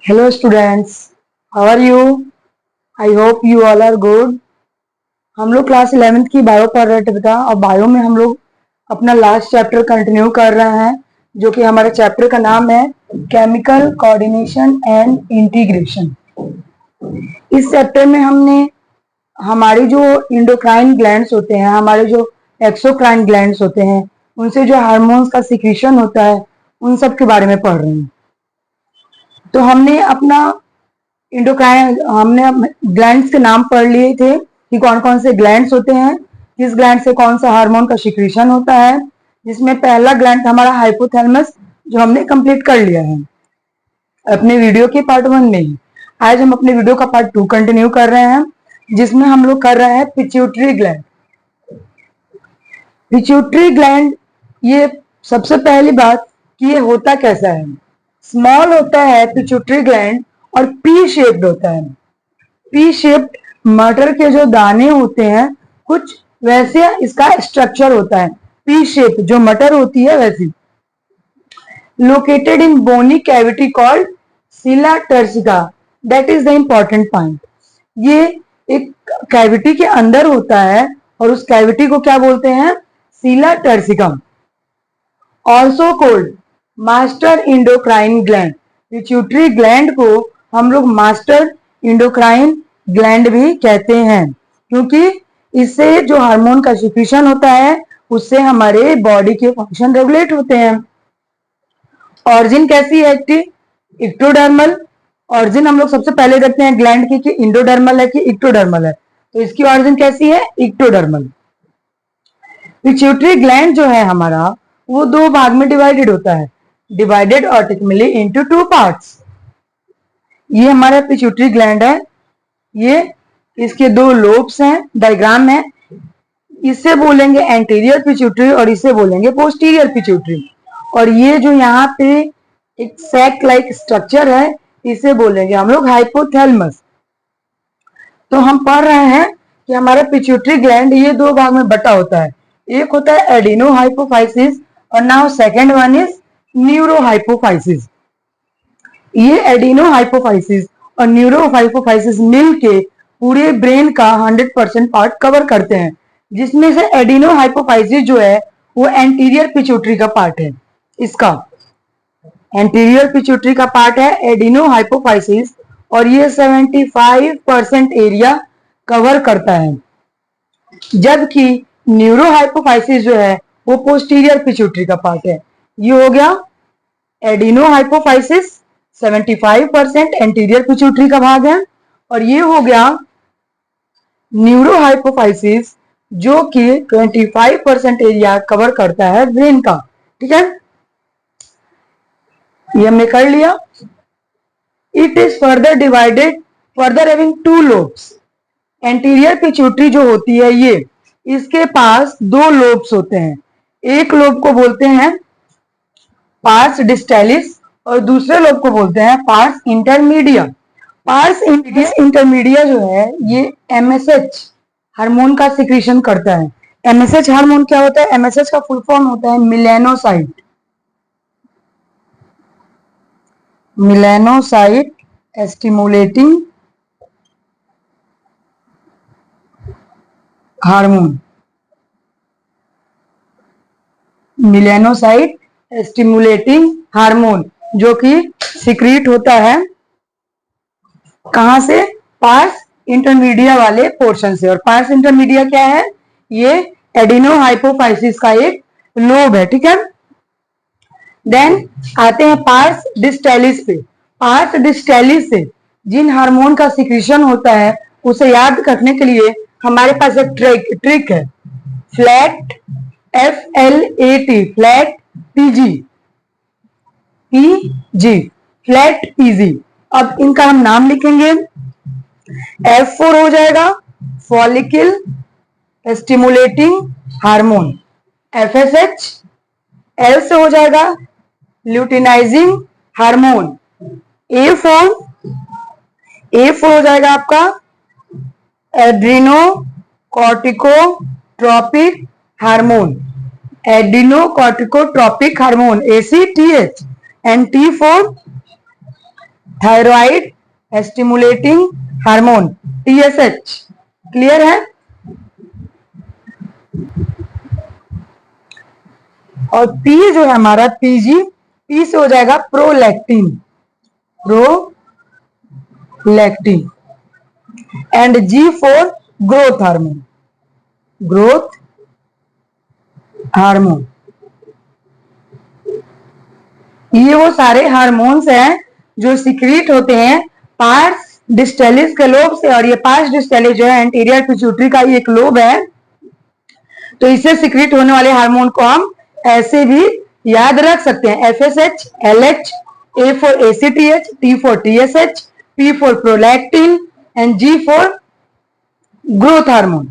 Hello students, how are you? I hope you all are good. हम लोग class 11th की bio पढ़ रहे थे बेटा, और बायो में हम लोग अपना लास्ट चैप्टर कंटिन्यू कर रहे हैं, जो कि हमारे चैप्टर का नाम है केमिकल कोऑर्डिनेशन एंड इंटीग्रेशन। इस चैप्टर में हमने हमारी जो इंडोक्राइन ग्लैंड्स होते हैं, हमारे जो एक्सोक्राइन ग्लैंड्स होते हैं, उनसे जो हार्मोन्स का सिक्रीशन होता है, उन सब के बारे में पढ़ रहे हैं। तो हमने अपना इंडोक्राइन ग्लैंड्स के नाम पढ़ लिए थे कि कौन कौन से ग्लैंड्स होते हैं, किस ग्लैंड से कौन सा हार्मोन का सिक्रीशन होता है, जिसमें पहला ग्लैंड था हमारा हाइपोथैलेमस, जो हमने कंप्लीट कर लिया है अपने वीडियो के पार्ट 1 में ही। आज हम अपने वीडियो का पार्ट 2 कंटिन्यू कर रहे हैं, जिसमें हम लोग कर रहे हैं पिट्यूटरी ग्लैंड। पिट्यूटरी ग्लैंड, ये सबसे पहली बात कि ये होता कैसा है। स्मॉल होता है पिट्यूटरी ग्लैंड और पी शेप्ड होता है। पी शेप्ड मटर के जो दाने होते हैं कुछ वैसे इसका स्ट्रक्चर होता है, पी शेप जो मटर होती है वैसी। Located in bony cavity called sella turcica, that is the important point. ये एक कैविटी के अंदर होता है और उस कैविटी को क्या बोलते हैं, sella turcicum. Also called master endocrine gland. Pituitary gland को हम लोग मास्टर इंडोक्राइन ग्लैंड भी कहते हैं, क्योंकि इससे जो हार्मोन का सिक्रीशन होता है उससे हमारे बॉडी के फंक्शन रेगुलेट होते हैं। ऑरिजिन कैसी है इसकी, इक्टोडर्मल। ऑरिजिन हम लोग सबसे पहले देखते हैं ग्लैंड की कि इंडोडर्मल है कि इक्टोडर्मल है, तो इसकी ऑरिजिन कैसी है, इक्टोडर्मल। पिट्यूटरी ग्लैंड जो है हमारा वो 2 भाग में डिवाइडेड होता है, डिवाइडेड ऑर्टिकली इनटू 2 पार्ट्स। ये हमारा पिट्यूटरी ग्लैंड है, ये इसके 2 लोब्स हैं, डायग्राम है। इससे बोलेंगे एंटीरियर पिट्यूटरी और इसे बोलेंगे पोस्टीरियर पिट्यूटरी। और ये जो यहाँ पे एक सैक लाइक स्ट्रक्चर है, इसे बोलेंगे हम लोग हाइपोथैलेमस। तो हम पढ़ रहे हैं कि हमारा पिट्यूटरी ग्लैंड ये 2 भाग में बटा होता है। एक होता है एडिनो हाइपोफाइसिस और now second one is neuro hypophysis. ये एडिनो हाइपोफाइसिस और न्यूरो हाइपोफाइसिस मिलके पूरे ब्रेन का 100% पार्ट कवर करते हैं, जिसमें से एडिनो हाइपोफाइसिस जो है वो एंटीरियर पिट्यूटरी का पार्ट है। इसका एंटीरियर पिट्यूटरी का पार्ट है एडिनो हाइपोफाइसिस, और ये 75% एरिया कवर करता है, जबकि न्यूरो हाइपोफाइसिस जो है वो पोस्टीरियर पिट्यूटरी का पार्ट है। ये हो गया एडिनो हाइपोफाइसिस, 75% एंटीरियर पिट्यूटरी का भाग है, और ये हो गया न्यूरो हाइपोफाइसिस जो कि 25% एरिया कवर करता है ब्रेन का। ठीक है, ये हमने कर लिया। It is further divided, further having 2 lobes. Anterior pituitary जो होती है ये, इसके पास 2 लोब्स होते हैं। एक लोब को बोलते हैं पार्स डिस्टैलिस और दूसरे लोब को बोलते हैं पार्स इंटरमीडिया। पार्स इंटरमीडिया जो है ये एमएसएच हार्मोन का सिक्रीशन करता है। एमएसएच हार्मोन क्या होता है, एमएसएच का फुल फॉर्म होता है melanocyte. Melanocyte stimulating hormone. Melanocyte stimulating hormone जो कि सिक्रीट होता है कहां से, पार्स इंटरमीडिया वाले पोर्शन से। और पार्स इंटरमीडिया क्या है, ये एडिनो हाइपोफाइसिस का एक लोब है। ठीक है, देन आते हैं पार्स डिस्टैलिस पे। पार्स डिस्टैलिस से जिन हार्मोन का सिक्रीशन होता है उसे याद रखने के लिए हमारे पास एक ट्रिक है, flat FLAT, flat PG, flat PG। अब इनका हम नाम लिखेंगे। F4 हो जाएगा follicle stimulating hormone, FSH। L से हो जाएगा ल्यूटिनाइजिंग हार्मोन, A4 हो जाएगा आपका adrenocorticotropic hormone, adrenocorticotropic hormone ACTH। And T4 thyroid stimulating hormone TSH। Clear है? और P जो है हमारा PG, P से हो जाएगा prolactin, prolactin. And G for growth hormone, growth hormone. ये वो सारे हार्मोन्स हैं जो सिक्रीट होते हैं पार्स डिस्टेलिस के लोब से, और ये पार्स डिस्टेलिस जो है एंटीरियर पिट्यूटरी का एक लोब है। तो इससे सिक्रीट होने वाले हार्मोन को हम ऐसे भी याद रख सकते हैं, FSH, LH, A for ACTH, T for TSH, P for prolactin and G for growth hormone.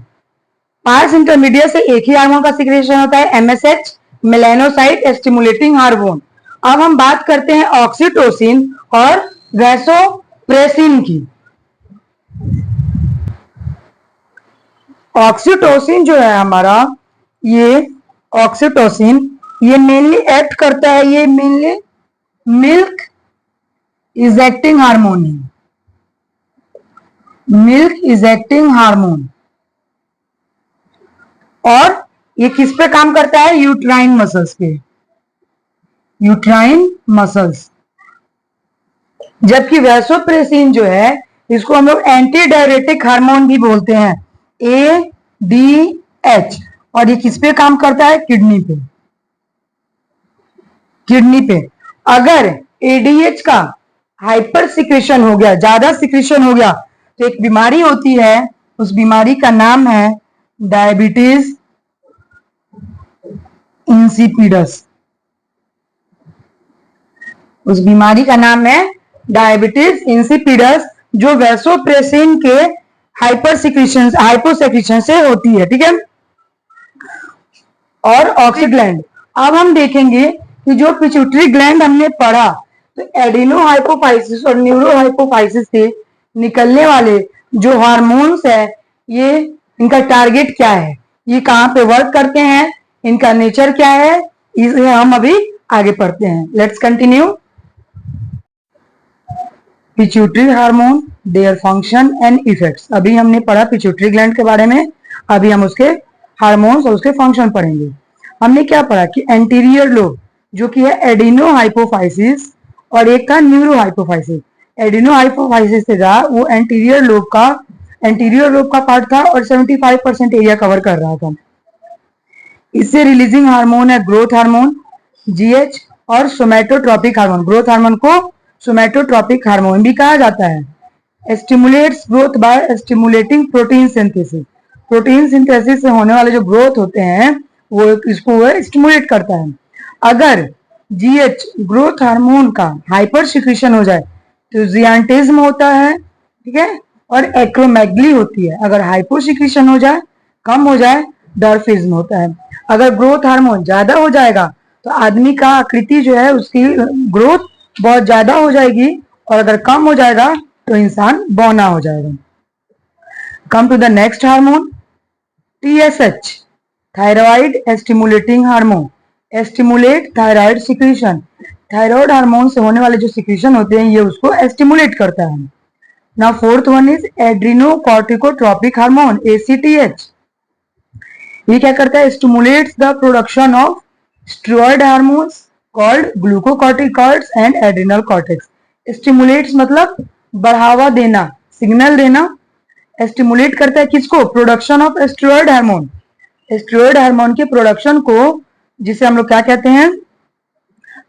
Pars intermediate से एक ही हार्मोन का सिक्रेशन होता है, MSH, मेलानोसाइट स्टिमुलेटिंग हार्मोन। अब हम बात करते हैं ऑक्सीटोसिन और वैसोप्रेसिन की। ऑक्सीटोसिन जो है हमारा, ये ऑक्सीटोसिन ये मेनली एक्ट करता है, ये मेनली मिल्क इजेक्टिंग हार्मोन है, मिल्क इजेक्टिंग हार्मोन। और ये किस पे काम करता है? यूट्राइन मसल्स पे, यूट्राइन मसल्स। जबकि वैसोप्रेसिन जो है इसको हम लोग एंटी डायरेटिक हार्मोन भी बोलते हैं, ADH। और ये किस पे काम करता है? किडनी पे, किडनी पे। अगर ADH का हाइपर सिक्रेशन हो गया, ज्यादा सिक्रेशन हो गया, तो एक बीमारी होती है, उस बीमारी का नाम है डायबिटीज इंसिपिडस। उस बीमारी का नाम है डायबिटीज इंसिपिडस, जो वैसोप्रेसिन के हाइपर सिक्रेशन, हाइपोसेक्रेशन से होती है। ठीक है? और ऑक्सीग्लैंड, अब हम देखेंगे कि जो पिट्यूटरी ग्लैंड हमने पढ़ा, तो एडिनो हाइपोफाइसिस और न्यूरो हाइपोफाइसिस से निकलने वाले जो हार्मोन्स है, ये इनका टारगेट क्या है, ये कहाँ पे वर्क करते हैं, इनका नेचर क्या है, इसे हम अभी आगे पढ़ते हैं। Let's continue. Pituitary hormone, their function and effects. अभी हमने पढ़ा पिट्यूटरी ग्लैंड के बारे में, अभी हम उसके हार्मोन्स और उसके फंक्शन पढ़ेंगे। हमने क्या पढ़ा कि एंटीरियर लोब जो कि है एडिनो हाइपोफाइसिस, और एक था न्यूरो हाइपोफाइसिस। एडिनो हाइपोफाइसिस से था वो एंटीरियर लोब का पार्ट था और 75% एरिया कवर कर रहा था। इससे रिलीजिंग हार्मोन है ग्रोथ हार्मोन GH, और सोमैटोट्रोपिक हार्मोन। ग्रोथ हार्मोन को सोमैटोट्रोपिक हार्मोन भी कहा जाता है। Stimulates growth by stimulating protein synthesis. Protein synthesis से होने वाले जो ग्रोथ होते हैं वो इसको स्टिमुलेट करता है। अगर GH ग्रोथ हार्मोन का हाइपर सिक्रेशन हो जाए तो जियांटिज्म होता है, ठीक है, और एक्रोमेगली होती है। अगर हाइपो सिक्रेशन हो जाए, कम हो जाए, डॉर्फिज्म होता है। अगर ग्रोथ हार्मोन ज्यादा हो जाएगा तो आदमी का आकृति जो है उसकी ग्रोथ बहुत ज्यादा हो जाएगी, और अगर कम हो जाएगा तो इंसान बौना हो जाएगा। Come to the next hormone, TSH, thyroid stimulating hormone, stimulate thyroid secretion. Thyroid hormone से होने वाले जो सिक्रीशन होते हैं ये उसको स्टिमुलेट करता है। Now fourth one is adrenocorticotropic hormone ACTH। ये क्या करता है? Stimulates the production of steroid hormones called glucocorticoids and adrenal cortex. Stimulates मतलब बढ़ावा देना, सिग्नल देना। स्टिमुलेट करता है किसको? Production of steroid hormone, steroid hormone के प्रोडक्शन को, जिसे हम लोग क्या कहते हैं?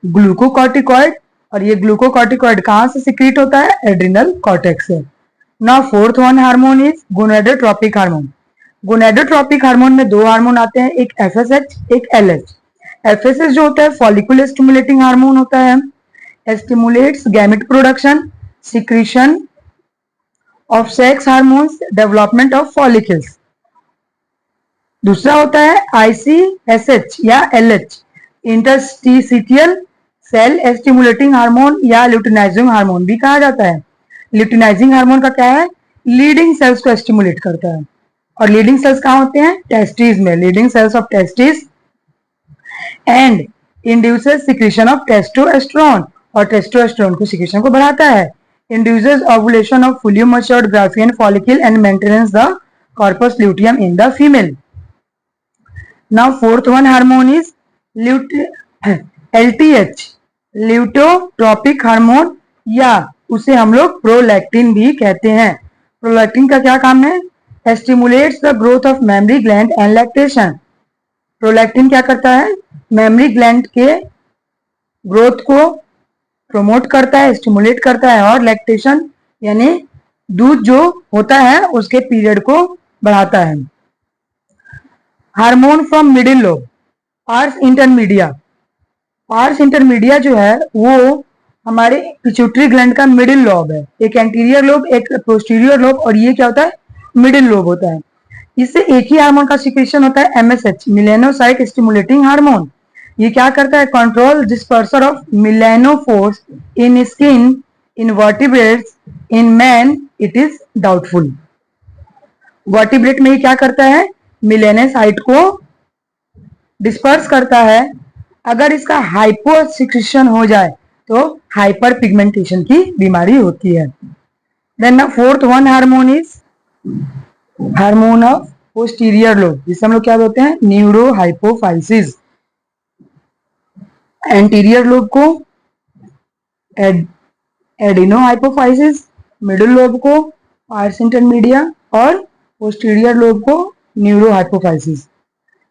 ग्लूकोकॉर्टिकॉइड। और ये ग्लूकोकॉर्टिकॉइड कहां से सिक्रीट होता है? एड्रिनल कॉर्टेक्स से। Now fourth one hormone is gonadotropic hormone. Gonadotropic hormone में दो हार्मोन आते हैं, एक FSH, एक LH। FSH जो होता है फॉलिकुलर स्टिमुलेटिंग हार्मोन होता है, stimulates gamete production, secretion of sex hormones, development of follicles. दूसरा होता है ICSH या LH, interstitial cell stimulating hormone या ल्यूटिनाइजिंग हार्मोन भी कहा जाता है। ल्यूटिनाइजिंग हार्मोन का क्या है? लीडिंग सेल्स को स्टिमुलेट करता है। और लीडिंग सेल्स कहाँ होते हैं? टेस्टिस में, Leydig cells of testis, and induces secretion of testosterone, और टेस्टोस्टेरोन को सिक्रीशन को बढ़ाता है। induces ovulation of fully matured Graafian follicle and maintains the corpus luteum in the female. Now fourth one hormone is LTH, luteotropic hormone, या उसे हम लोग prolactin भी कहते हैं। प्रोलैक्टिन का क्या काम है? Stimulates the growth of mammary gland and lactation. Prolactin क्या करता है? मेमरी ग्लैंड के ग्रोथ को प्रमोट करता है, स्टिमुलेट करता है, और लैक्टेशन यानी दूध जो होता है उसके पीरियड को बढ़ाता है। Hormone from middle lobe, parse intermedia. Parse intermedia जो है वो हमारे पिट्यूटरी ग्लैंड का मिडिल लोब है। एक एंटीरियर लोब, एक पोस्टीरियर लोब, और ये क्या होता है? मिडिल लोब होता है। इससे एक ही हार्मोन का सिक्रेशन होता है, MSH, मिलेनोसाइट स्टिमुलेटिंग हार्मोन। ये क्या करता है? Control dispersion of melanophores in skin in vertebrates. In man it is doubtful. Vertebrate में ये क्या करता है? मिलेनोसाइट को डिस्पर्स करता है। अगर इसका हाइपोसिक्रेशन हो जाए तो हाइपर पिगमेंटेशन की बीमारी होती है। Then fourth one hormone is hormone of posterior lobe, जिसे हम लोग क्या बोलते हैं? Neuro hypophysis. एंटीरियर लोब को एडिनो हाइपोफाइसिस, मिडिल लोब को पार्स इंटरमीडिया, और पोस्टीरियर लोब को न्यूरो हाइपोफाइसिस।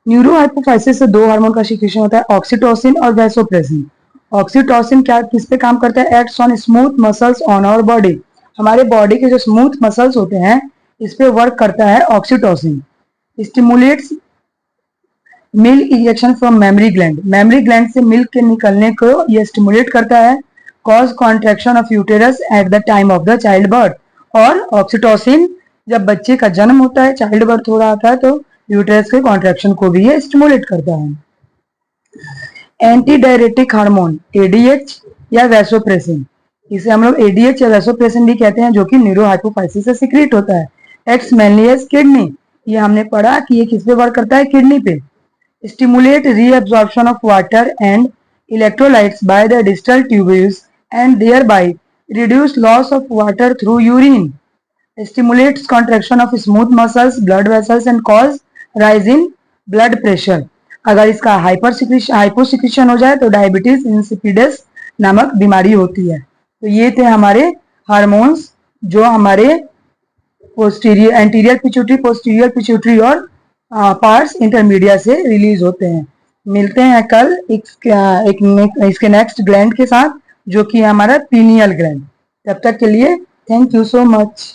न्यूरो हाइपोफाइसिस से दो हार्मोन का सिक्रेशन होता है, ऑक्सीटोसिन और वैसोप्रेसिन। ऑक्सीटोसिन क्या किस पे काम करता है? Acts on smooth muscles on our body. हमारे बॉडी के जो स्मूथ मसल्स होते हैं इस पे वर्क करता है oxytocin. Stimulates milk injection from mammary gland, mammary gland से मिल्क के निकलने को यह स्टिमुलेट करता है। Cause contraction of uterus at the time of the child birth, और ऑक्सीटोसिन जब बच्चे का जन्म होता है, चाइल्ड बर्थ हो रहा होता है, तो यूटेरस के कॉन्ट्रैक्शन को भी ये स्टिमुलेट करता है। एंटी डायरेटिक हार्मोन, ADH या वैसोप्रेसिन, इसे हम लोग ADH या वैसोप्रेसिन भी कहते हैं, जो कि न्यूरो हाइपोफाइसिस से सीक्रेट होता है। एक्स मेनली एज किडनी, ये हमने पढ़ा कि ये किस पे वर्क करता है? किडनी पे। Stimulate reabsorption of water and electrolytes by the distal tubules and thereby reduce loss of water through urine. Stimulates contraction of smooth muscles, blood vessels and cause rise in blood pressure. अगर इसका hyposecretion हो जाए तो diabetes insipidus नामक बीमारी होती है। तो ये थे हमारे हार्मोन्स जो हमारे posterior, anterior pituitary, posterior pituitary और पार्स इंटरमीडिया से रिलीज होते हैं। मिलते हैं कल इसके नेक्स्ट ग्लैंड के साथ, जो कि हमारा पीनियल ग्लैंड। तब तक के लिए थैंक यू सो मच।